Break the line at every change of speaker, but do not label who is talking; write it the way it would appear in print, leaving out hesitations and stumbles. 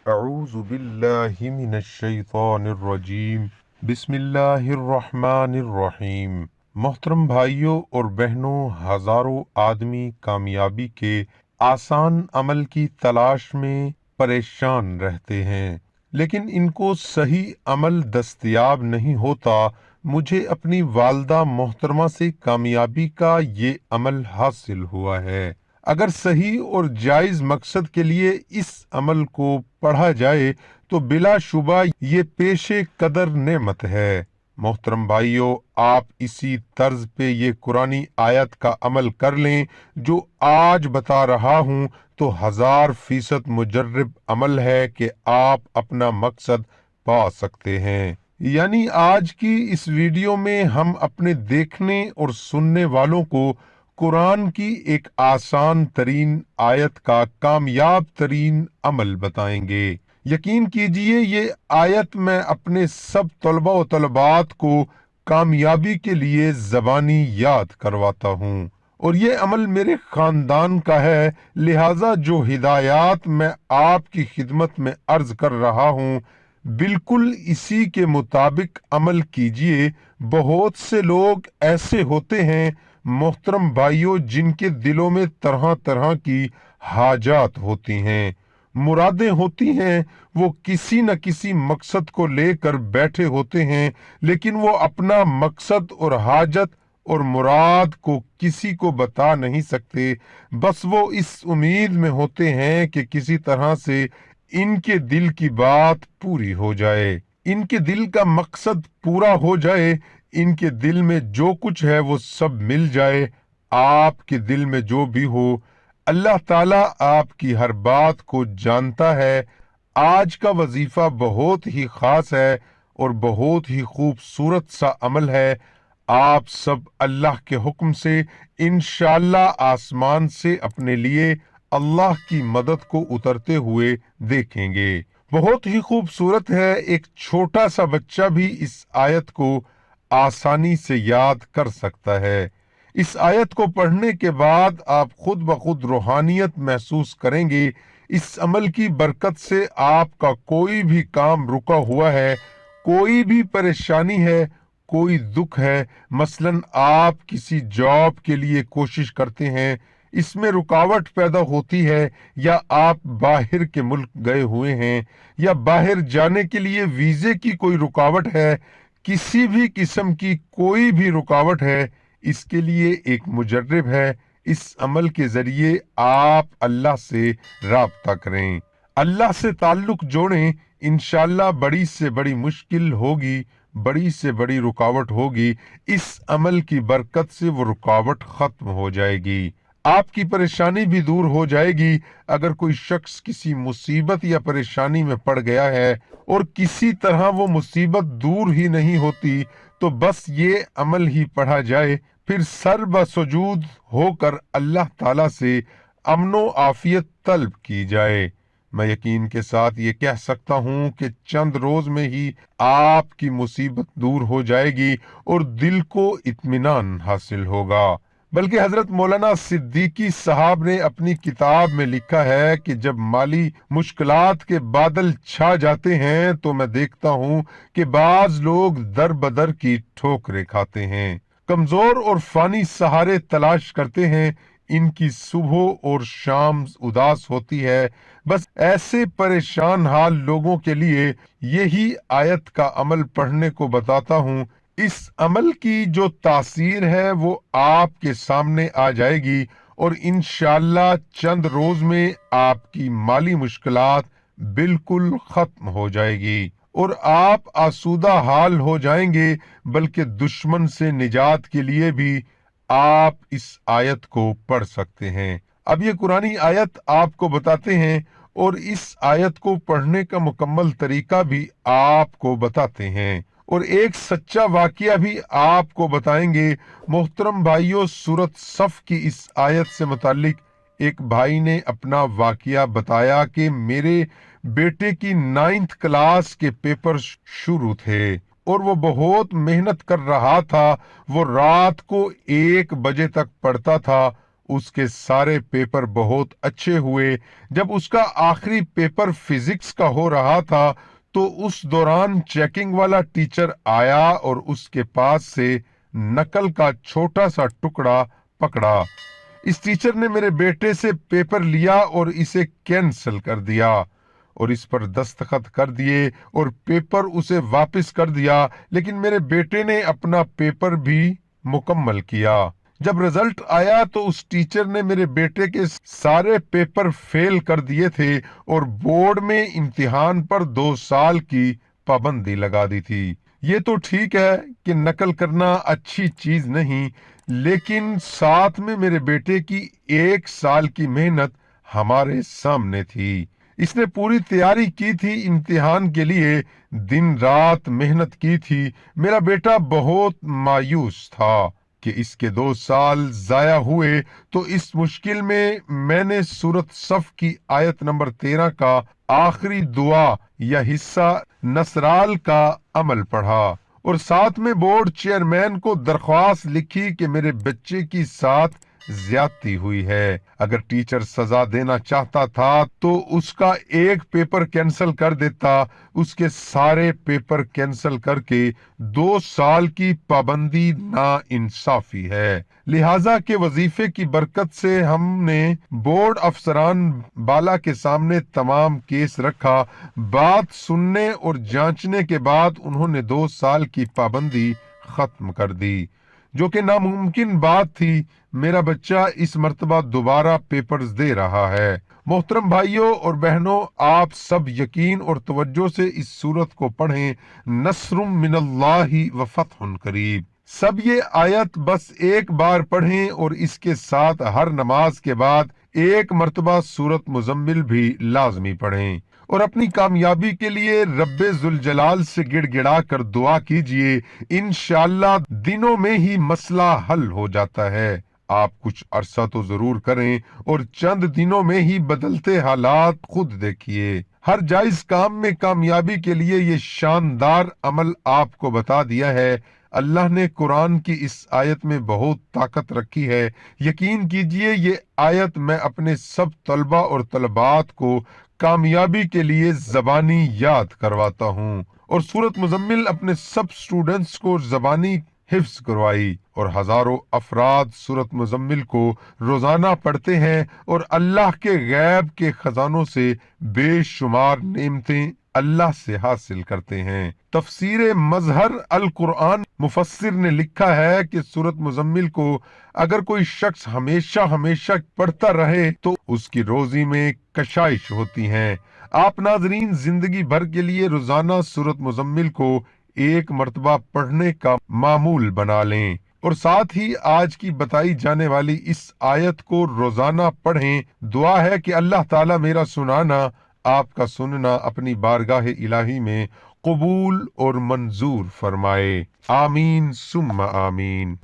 اعوذ باللہ من الشیطان الرجیم بسم اللہ الرحمن الرحیم۔ محترم بھائیوں اور بہنوں، ہزاروں آدمی کامیابی کے آسان عمل کی تلاش میں پریشان رہتے ہیں، لیکن ان کو صحیح عمل دستیاب نہیں ہوتا۔ مجھے اپنی والدہ محترمہ سے کامیابی کا یہ عمل حاصل ہوا ہے۔ اگر صحیح اور جائز مقصد کے لیے اس عمل کو پڑھا جائے تو بلا شبہ یہ پیش قدر نعمت ہے۔ محترم بھائیوں، آپ اسی طرز پہ یہ قرآنی آیت کا عمل کر لیں جو آج بتا رہا ہوں تو 1000% مجرب عمل ہے کہ آپ اپنا مقصد پا سکتے ہیں۔ یعنی آج کی اس ویڈیو میں ہم اپنے دیکھنے اور سننے والوں کو قرآن کی ایک آسان ترین آیت کا کامیاب ترین عمل بتائیں گے۔ یقین کیجئے یہ آیت میں اپنے سب طلباء و طلبات کو کامیابی کے لیے زبانی یاد کرواتا ہوں، اور یہ عمل میرے خاندان کا ہے، لہٰذا جو ہدایات میں آپ کی خدمت میں عرض کر رہا ہوں بالکل اسی کے مطابق عمل کیجئے۔ بہت سے لوگ ایسے ہوتے ہیں محترم بھائیوں جن کے دلوں میں طرح طرح کی حاجات ہوتی ہیں، مرادیں ہوتی ہیں، وہ کسی نہ کسی مقصد کو لے کر بیٹھے ہوتے ہیں، لیکن وہ اپنا مقصد اور حاجت اور مراد کو کسی کو بتا نہیں سکتے۔ بس وہ اس امید میں ہوتے ہیں کہ کسی طرح سے ان کے دل کی بات پوری ہو جائے، ان کے دل کا مقصد پورا ہو جائے، ان کے دل میں جو کچھ ہے وہ سب مل جائے۔ آپ کے دل میں جو بھی ہو، اللہ تعالیٰ آپ کی ہر بات کو جانتا ہے۔ آج کا وظیفہ بہت ہی خاص ہے اور بہت ہی خوبصورت سا عمل ہے۔ آپ سب اللہ کے حکم سے انشاءاللہ آسمان سے اپنے لیے اللہ کی مدد کو اترتے ہوئے دیکھیں گے۔ بہت ہی خوبصورت ہے، ایک چھوٹا سا بچہ بھی اس آیت کو آسانی سے یاد کر سکتا ہے۔ اس آیت کو پڑھنے کے بعد آپ خود بخود روحانیت محسوس کریں گے۔ اس عمل کی برکت سے آپ کا کوئی بھی کام رکا ہوا ہے، کوئی بھی پریشانی ہے، کوئی دکھ ہے، مثلا آپ کسی جاب کے لیے کوشش کرتے ہیں، اس میں رکاوٹ پیدا ہوتی ہے، یا آپ باہر کے ملک گئے ہوئے ہیں، یا باہر جانے کے لیے ویزے کی کوئی رکاوٹ ہے، کسی بھی قسم کی کوئی بھی رکاوٹ ہے، اس کے لیے ایک مجرب ہے۔ اس عمل کے ذریعے آپ اللہ سے رابطہ کریں، اللہ سے تعلق جوڑیں، انشاءاللہ بڑی سے بڑی مشکل ہوگی، بڑی سے بڑی رکاوٹ ہوگی، اس عمل کی برکت سے وہ رکاوٹ ختم ہو جائے گی، آپ کی پریشانی بھی دور ہو جائے گی۔ اگر کوئی شخص کسی مصیبت یا پریشانی میں پڑ گیا ہے اور کسی طرح وہ مصیبت دور ہی نہیں ہوتی تو بس یہ عمل ہی پڑھا جائے، پھر سر بسجود ہو کر اللہ تعالیٰ سے امن و عافیت طلب کی جائے۔ میں یقین کے ساتھ یہ کہہ سکتا ہوں کہ چند روز میں ہی آپ کی مصیبت دور ہو جائے گی اور دل کو اطمینان حاصل ہوگا۔ بلکہ حضرت مولانا صدیقی صاحب نے اپنی کتاب میں لکھا ہے کہ جب مالی مشکلات کے بادل چھا جاتے ہیں تو میں دیکھتا ہوں کہ بعض لوگ در بدر کی ٹھوکریں کھاتے ہیں، کمزور اور فانی سہارے تلاش کرتے ہیں، ان کی صبح اور شام اداس ہوتی ہے۔ بس ایسے پریشان حال لوگوں کے لیے یہی آیت کا عمل پڑھنے کو بتاتا ہوں۔ اس عمل کی جو تاثیر ہے وہ آپ کے سامنے آ جائے گی اور انشاءاللہ چند روز میں آپ کی مالی مشکلات بالکل ختم ہو جائے گی اور آپ آسودہ حال ہو جائیں گے۔ بلکہ دشمن سے نجات کے لیے بھی آپ اس آیت کو پڑھ سکتے ہیں۔ اب یہ قرآنی آیت آپ کو بتاتے ہیں اور اس آیت کو پڑھنے کا مکمل طریقہ بھی آپ کو بتاتے ہیں، اور ایک سچا واقعہ بھی آپ کو بتائیں گے۔ محترم بھائیوں، سورۃ صف کی اس آیت سے متعلق ایک بھائی نے اپنا واقعہ بتایا کہ میرے بیٹے کی 9th کلاس کے پیپر شروع تھے اور وہ بہت محنت کر رہا تھا، وہ رات کو 1 بجے تک پڑھتا تھا، اس کے سارے پیپر بہت اچھے ہوئے۔ جب اس کا آخری پیپر فزکس کا ہو رہا تھا تو اس دوران چیکنگ والا ٹیچر آیا اور اس کے پاس سے نقل کا چھوٹا سا ٹکڑا پکڑا۔ اس ٹیچر نے میرے بیٹے سے پیپر لیا اور اسے کینسل کر دیا اور اس پر دستخط کر دیے اور پیپر اسے واپس کر دیا، لیکن میرے بیٹے نے اپنا پیپر بھی مکمل کیا۔ جب رزلٹ آیا تو اس ٹیچر نے میرے بیٹے کے سارے پیپر فیل کر دیے تھے اور بورڈ میں امتحان پر 2 سال کی پابندی لگا دی تھی۔ یہ تو ٹھیک ہے کہ نقل کرنا اچھی چیز نہیں، لیکن ساتھ میں میرے بیٹے کی 1 سال کی محنت ہمارے سامنے تھی۔ اس نے پوری تیاری کی تھی، امتحان کے لیے دن رات محنت کی تھی۔ میرا بیٹا بہت مایوس تھا کہ اس کے 2 سال ضائع ہوئے، تو اس مشکل میں نے سورۃ صف کی آیت نمبر 13 کا آخری دعا یا حصہ نصرال کا عمل پڑھا اور ساتھ میں بورڈ چیئرمین کو درخواست لکھی کہ میرے بچے کی ساتھ زیادتی ہوئی ہے۔ اگر ٹیچر سزا دینا چاہتا تھا تو اس کا ایک پیپر کینسل کر دیتا، اس کے سارے پیپر کینسل کر کے 2 سال کی پابندی ناانصافی ہے۔ لہٰذا کے وظیفے کی برکت سے ہم نے بورڈ افسران بالا کے سامنے تمام کیس رکھا۔ بات سننے اور جانچنے کے بعد انہوں نے 2 سال کی پابندی ختم کر دی، جو کہ ناممکن بات تھی۔ میرا بچہ اس مرتبہ دوبارہ پیپرز دے رہا ہے۔ محترم بھائیوں اور بہنوں، آپ سب یقین اور توجہ سے اس سورت کو پڑھیں، نصر من اللہ و فتح قریب۔ سب یہ آیت بس ایک بار پڑھیں اور اس کے ساتھ ہر نماز کے بعد 1 مرتبہ سورت مزمل بھی لازمی پڑھیں اور اپنی کامیابی کے لیے رب ذوالجلال سے گڑ گڑا کر دعا کیجئے۔ انشاءاللہ دنوں میں ہی مسئلہ حل ہو جاتا ہے۔ آپ کچھ عرصہ تو ضرور کریں اور چند دنوں میں ہی بدلتے حالات خود دیکھیے۔ ہر جائز کام میں کامیابی کے لیے یہ شاندار عمل آپ کو بتا دیا ہے۔ اللہ نے قرآن کی اس آیت میں بہت طاقت رکھی ہے۔ یقین کیجئے یہ آیت میں اپنے سب طلبہ اور طلبات کو کامیابی کے لیے زبانی یاد کرواتا ہوں اور سورت مزمل اپنے سب سٹوڈنٹس کو زبانی حفظ کروائی، اور ہزاروں افراد سورت مزمل کو روزانہ پڑھتے ہیں اور اللہ کے غیب کے خزانوں سے بے شمار نعمتیں اللہ سے حاصل کرتے ہیں۔ تفسیر مظہر القرآن مفسر نے لکھا ہے کہ سورت مزمل کو اگر کوئی شخص ہمیشہ پڑھتا رہے تو اس کی روزی میں کشائش ہوتی ہیں۔ آپ ناظرین زندگی بھر کے لیے روزانہ سورت مزمل کو 1 مرتبہ پڑھنے کا معمول بنا لیں اور ساتھ ہی آج کی بتائی جانے والی اس آیت کو روزانہ پڑھیں۔ دعا ہے کہ اللہ تعالیٰ میرا سنانا، آپ کا سننا اپنی بارگاہ الہی میں قبول اور منظور فرمائے۔ آمین ثم آمین۔